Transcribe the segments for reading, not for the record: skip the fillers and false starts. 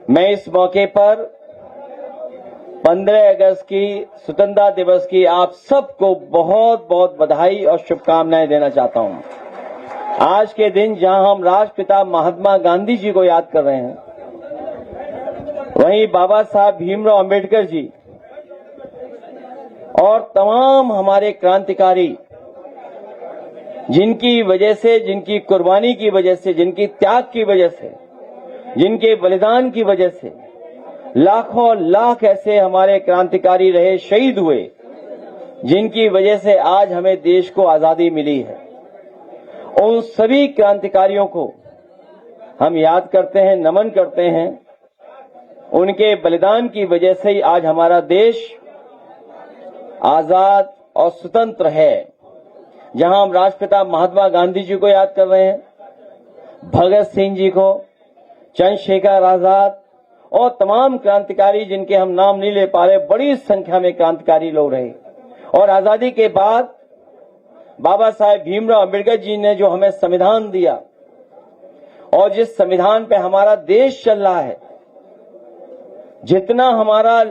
मैं इस मौके पर 15 अगस्त की स्वतंत्रता दिवस की आप सबको बहुत बहुत बधाई और शुभकामनाएं देना चाहता हूं। आज के दिन जहां हम राष्ट्रपिता महात्मा गांधी जी को याद कर रहे हैं, वहीं बाबा साहब भीमराव अंबेडकर जी और तमाम हमारे क्रांतिकारी, जिनकी वजह से, जिनकी कुर्बानी की वजह से, जिनकी त्याग की वजह से, जिनके बलिदान की वजह से लाखों लाख ऐसे हमारे क्रांतिकारी रहे, शहीद हुए, जिनकी वजह से आज हमें देश को आजादी मिली है। उन सभी क्रांतिकारियों को हम याद करते हैं, नमन करते हैं। उनके बलिदान की वजह से ही आज हमारा देश आजाद और स्वतंत्र है। जहां हम राष्ट्रपिता महात्मा गांधी जी को याद कर रहे हैं, भगत सिंह जी को, चंद्रशेखर आजाद और तमाम क्रांतिकारी जिनके हम नाम नहीं ले पा रहे, बड़ी संख्या में क्रांतिकारी लोग रहे। और आजादी के बाद बाबा साहेब भीमराव अंबेडकर जी ने जो हमें संविधान दिया, और जिस संविधान पे हमारा देश चल रहा है, जितना हमारा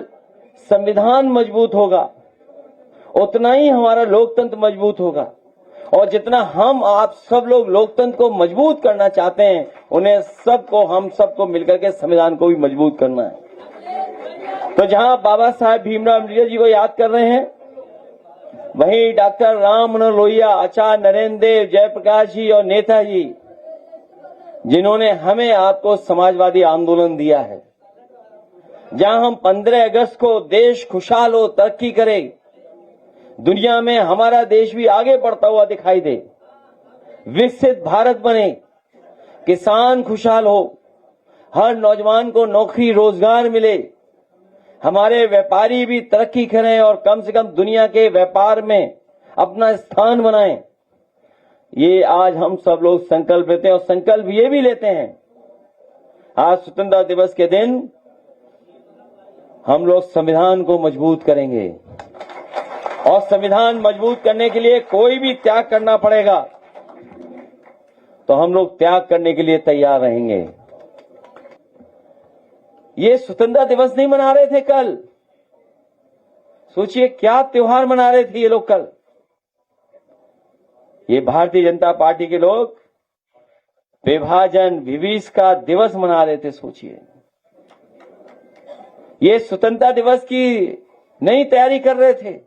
संविधान मजबूत होगा उतना ही हमारा लोकतंत्र मजबूत होगा। और जितना हम आप सब लोग लोकतंत्र को मजबूत करना चाहते हैं, उन्हें सबको, हम सबको मिलकर के संविधान को भी मजबूत करना है। तो जहां बाबा साहेब भीमराव अम्बेडकर जी को याद कर रहे हैं, वहीं डॉक्टर राम मनोहर लोहिया, आचार्य नरेंद्र देव, जयप्रकाश जी और नेताजी, जिन्होंने हमें आपको समाजवादी आंदोलन दिया है। जहां हम 15 अगस्त को देश खुशहाल हो, तरक्की करे, दुनिया में हमारा देश भी आगे बढ़ता हुआ दिखाई दे, विकसित भारत बने, किसान खुशहाल हो, हर नौजवान को नौकरी रोजगार मिले, हमारे व्यापारी भी तरक्की करें और कम से कम दुनिया के व्यापार में अपना स्थान बनाएं। ये आज हम सब लोग संकल्प लेते हैं। और संकल्प ये भी लेते हैं, आज स्वतंत्रता दिवस के दिन हम लोग संविधान को मजबूत करेंगे। और संविधान मजबूत करने के लिए कोई भी त्याग करना पड़ेगा तो हम लोग त्याग करने के लिए तैयार रहेंगे। ये स्वतंत्रता दिवस नहीं मना रहे थे कल, सोचिए क्या त्योहार मना रहे थे ये लोग कल। ये भारतीय जनता पार्टी के लोग विभाजन विभीषका दिवस मना रहे थे। सोचिए, ये स्वतंत्रता दिवस की नई तैयारी कर रहे थे,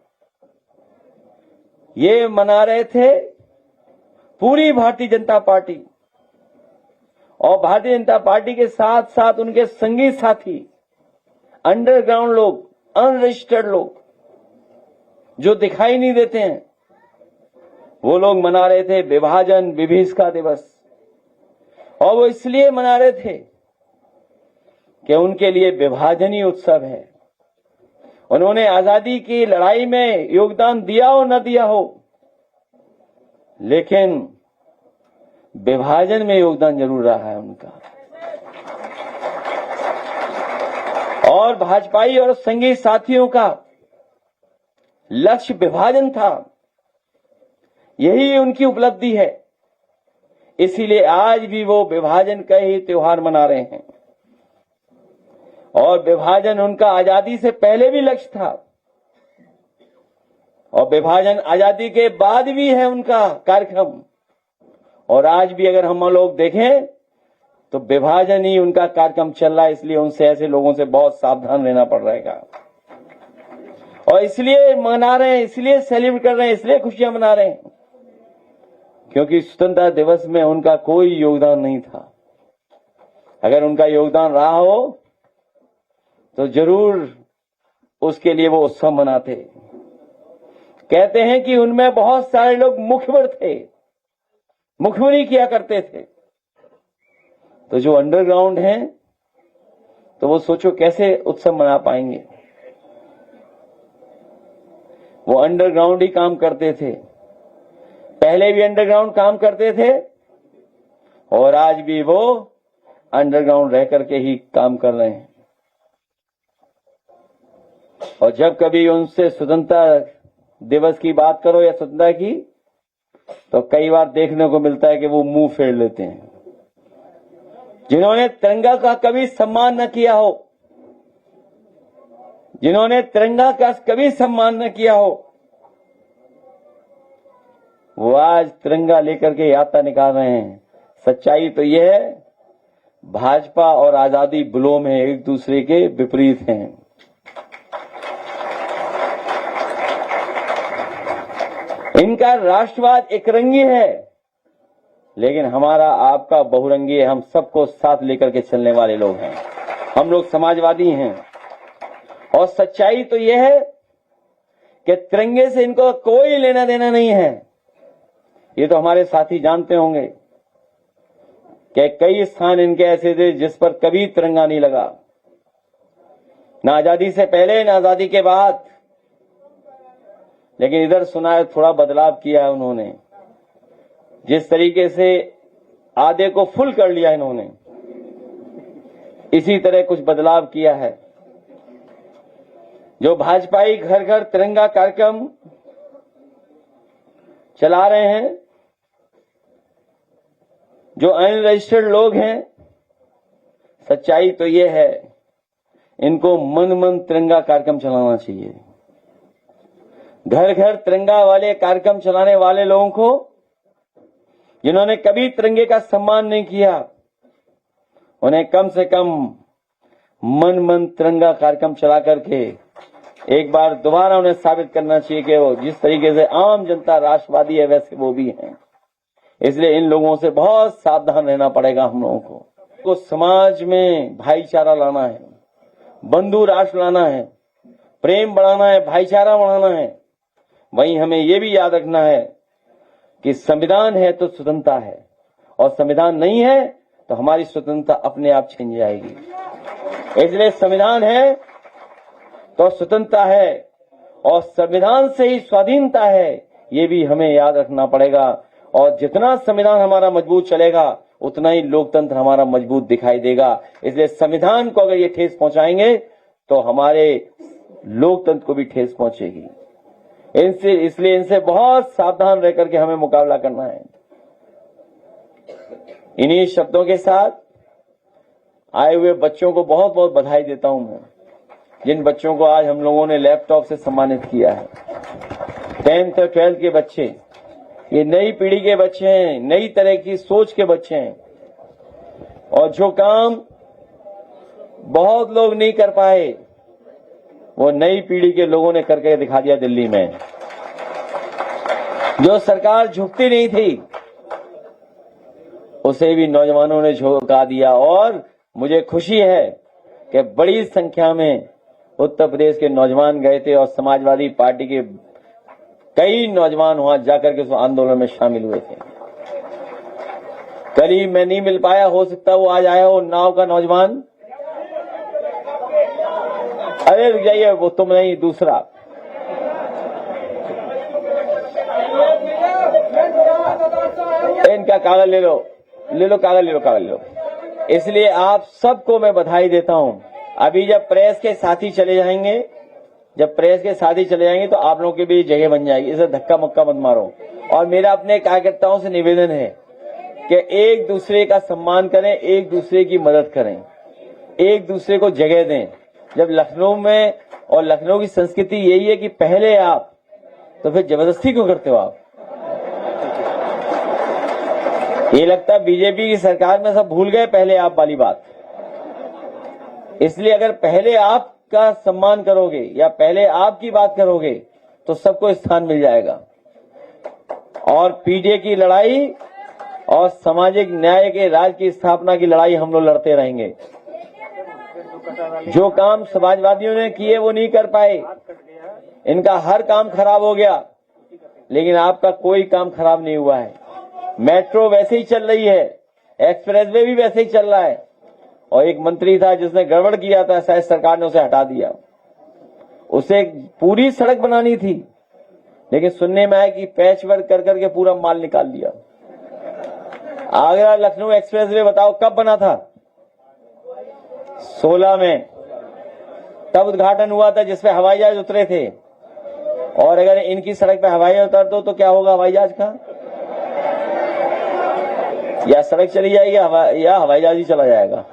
ये मना रहे थे पूरी भारतीय जनता पार्टी। और भारतीय जनता पार्टी के साथ साथ उनके संगी साथी, अंडरग्राउंड लोग, अनरजिस्टर्ड लोग जो दिखाई नहीं देते हैं, वो लोग मना रहे थे विभाजन विभीषका दिवस। और वो इसलिए मना रहे थे कि उनके लिए विभाजन ही उत्सव है। उन्होंने आजादी की लड़ाई में योगदान दिया हो न दिया हो, लेकिन विभाजन में योगदान जरूर रहा है उनका। और भाजपाई और संगी साथियों का लक्ष्य विभाजन था, यही उनकी उपलब्धि है। इसीलिए आज भी वो विभाजन का ही त्योहार मना रहे हैं। और विभाजन उनका आजादी से पहले भी लक्ष्य था, और विभाजन आजादी के बाद भी है उनका कार्यक्रम। और आज भी अगर हम लोग देखें तो विभाजन ही उनका कार्यक्रम चल रहा है। इसलिए उनसे, ऐसे लोगों से बहुत सावधान रहना पड़ रहेगा। और इसलिए मना रहे हैं, इसलिए सेलिब्रेट कर रहे हैं, इसलिए खुशियां मना रहे हैं, क्योंकि स्वतंत्रता दिवस में उनका कोई योगदान नहीं था। अगर उनका योगदान रहा हो तो जरूर उसके लिए वो उत्सव मनाते। कहते हैं कि उनमें बहुत सारे लोग मुखबिर थे, मुखबिरी किया करते थे। तो जो अंडरग्राउंड हैं, तो वो सोचो कैसे उत्सव मना पाएंगे। वो अंडरग्राउंड ही काम करते थे, पहले भी अंडरग्राउंड काम करते थे और आज भी वो अंडरग्राउंड रह करके ही काम कर रहे हैं। और जब कभी उनसे स्वतंत्रता दिवस की बात करो या स्वतंत्रता की, तो कई बार देखने को मिलता है कि वो मुंह फेर लेते हैं। जिन्होंने तिरंगा का कभी सम्मान न किया हो, जिन्होंने तिरंगा का कभी सम्मान न किया हो, वो आज तिरंगा लेकर के यात्रा निकाल रहे हैं। सच्चाई तो यह है, भाजपा और आजादी विलोम है, एक दूसरे के विपरीत हैं। इनका राष्ट्रवाद एकरंगी है, लेकिन हमारा आपका बहुरंगी है। हम सबको साथ लेकर के चलने वाले लोग हैं। हम लोग समाजवादी हैं। और सच्चाई तो यह है कि तिरंगे से इनको कोई लेना देना नहीं है। ये तो हमारे साथी जानते होंगे कि कई स्थान इनके ऐसे थे जिस पर कभी तिरंगा नहीं लगा, ना आजादी से पहले ना आजादी के बाद। लेकिन इधर सुना है थोड़ा बदलाव किया है उन्होंने। जिस तरीके से आधे को फुल कर लिया इन्होंने, इसी तरह कुछ बदलाव किया है। जो भाजपाई घर घर तिरंगा कार्यक्रम चला रहे हैं, जो अनरजिस्टर्ड लोग हैं, सच्चाई तो ये है, इनको मन मन तिरंगा कार्यक्रम चलाना चाहिए। घर घर तिरंगा वाले कार्यक्रम चलाने वाले लोगों को, जिन्होंने कभी तिरंगे का सम्मान नहीं किया, उन्हें कम से कम मन मन तिरंगा कार्यक्रम चला करके एक बार दोबारा उन्हें साबित करना चाहिए कि वो जिस तरीके से आम जनता राष्ट्रवादी है वैसे वो भी हैं। इसलिए इन लोगों से बहुत सावधान रहना पड़ेगा हम लोगों को। तो समाज में भाईचारा लाना है, बंधु राष्ट्र लाना है, प्रेम बढ़ाना है, भाईचारा बढ़ाना है। वहीं हमें ये भी याद रखना है कि संविधान है तो स्वतंत्रता है, और संविधान नहीं है तो हमारी स्वतंत्रता अपने आप छिन जाएगी। इसलिए संविधान है तो स्वतंत्रता है, और संविधान से ही स्वाधीनता है, ये भी हमें याद रखना पड़ेगा। और जितना संविधान हमारा मजबूत चलेगा, उतना ही लोकतंत्र हमारा मजबूत दिखाई देगा। इसलिए संविधान को अगर ये ठेस पहुंचाएंगे तो हमारे लोकतंत्र को भी ठेस पहुंचेगी। इसलिए इनसे बहुत सावधान रह करके हमें मुकाबला करना है। इन्हीं शब्दों के साथ आए हुए बच्चों को बहुत बहुत बधाई देता हूं मैं, जिन बच्चों को आज हम लोगों ने लैपटॉप से सम्मानित किया है। 10th और 12th के बच्चे, ये नई पीढ़ी के बच्चे हैं, नई तरह की सोच के बच्चे हैं, और जो काम बहुत लोग नहीं कर पाए वो नई पीढ़ी के लोगों ने करके दिखा दिया। दिल्ली में जो सरकार झुकती नहीं थी, उसे भी नौजवानों ने झुका दिया। और मुझे खुशी है कि बड़ी संख्या में उत्तर प्रदेश के नौजवान गए थे, और समाजवादी पार्टी के कई नौजवान वहां जाकर के उस आंदोलन में शामिल हुए थे। करीब मैं नहीं मिल पाया, हो सकता वो आज आया हो नाव का नौजवान। अरे रुक जाइए, वो तुम नहीं, दूसरा। इनका कागज ले लो, कागज ले लो। इसलिए आप सबको मैं बधाई देता हूं। अभी जब प्रेस के साथी चले जाएंगे, तो आप लोगों के भी जगह बन जाएगी। इसे धक्का मुक्का मत मारो। और मेरा अपने कार्यकर्ताओं से निवेदन है कि एक दूसरे का सम्मान करें, एक दूसरे की मदद करें, एक दूसरे को जगह दें। जब लखनऊ में, और लखनऊ की संस्कृति यही है कि पहले आप, तो फिर जबरदस्ती क्यों करते हो आप? ये लगता है बीजेपी की सरकार में सब भूल गए पहले आप वाली बात। इसलिए अगर पहले आपका सम्मान करोगे या पहले आपकी बात करोगे तो सबको स्थान मिल जाएगा। और पीडीए की लड़ाई और सामाजिक न्याय के राज की स्थापना की लड़ाई हम लोग लड़ते रहेंगे। जो काम समाजवादियों ने किए वो नहीं कर पाए, इनका हर काम खराब हो गया, लेकिन आपका कोई काम खराब नहीं हुआ है। मेट्रो वैसे ही चल रही है, एक्सप्रेसवे भी वैसे ही चल रहा है। और एक मंत्री था जिसने गड़बड़ किया था, शायद सरकार ने उसे हटा दिया। उसे पूरी सड़क बनानी थी, लेकिन सुनने में आया कि पैच वर्क कर करके पूरा माल निकाल लिया। आगरा लखनऊ एक्सप्रेसवे बताओ कब बना था? 16 में तब उद्घाटन हुआ था, जिसपे हवाई जहाज उतरे थे। और अगर इनकी सड़क पे हवाई जहाज उतर दो तो क्या होगा हवाई जहाज का? या सड़क चली जाएगी या हवाई जहाज ही चला जाएगा।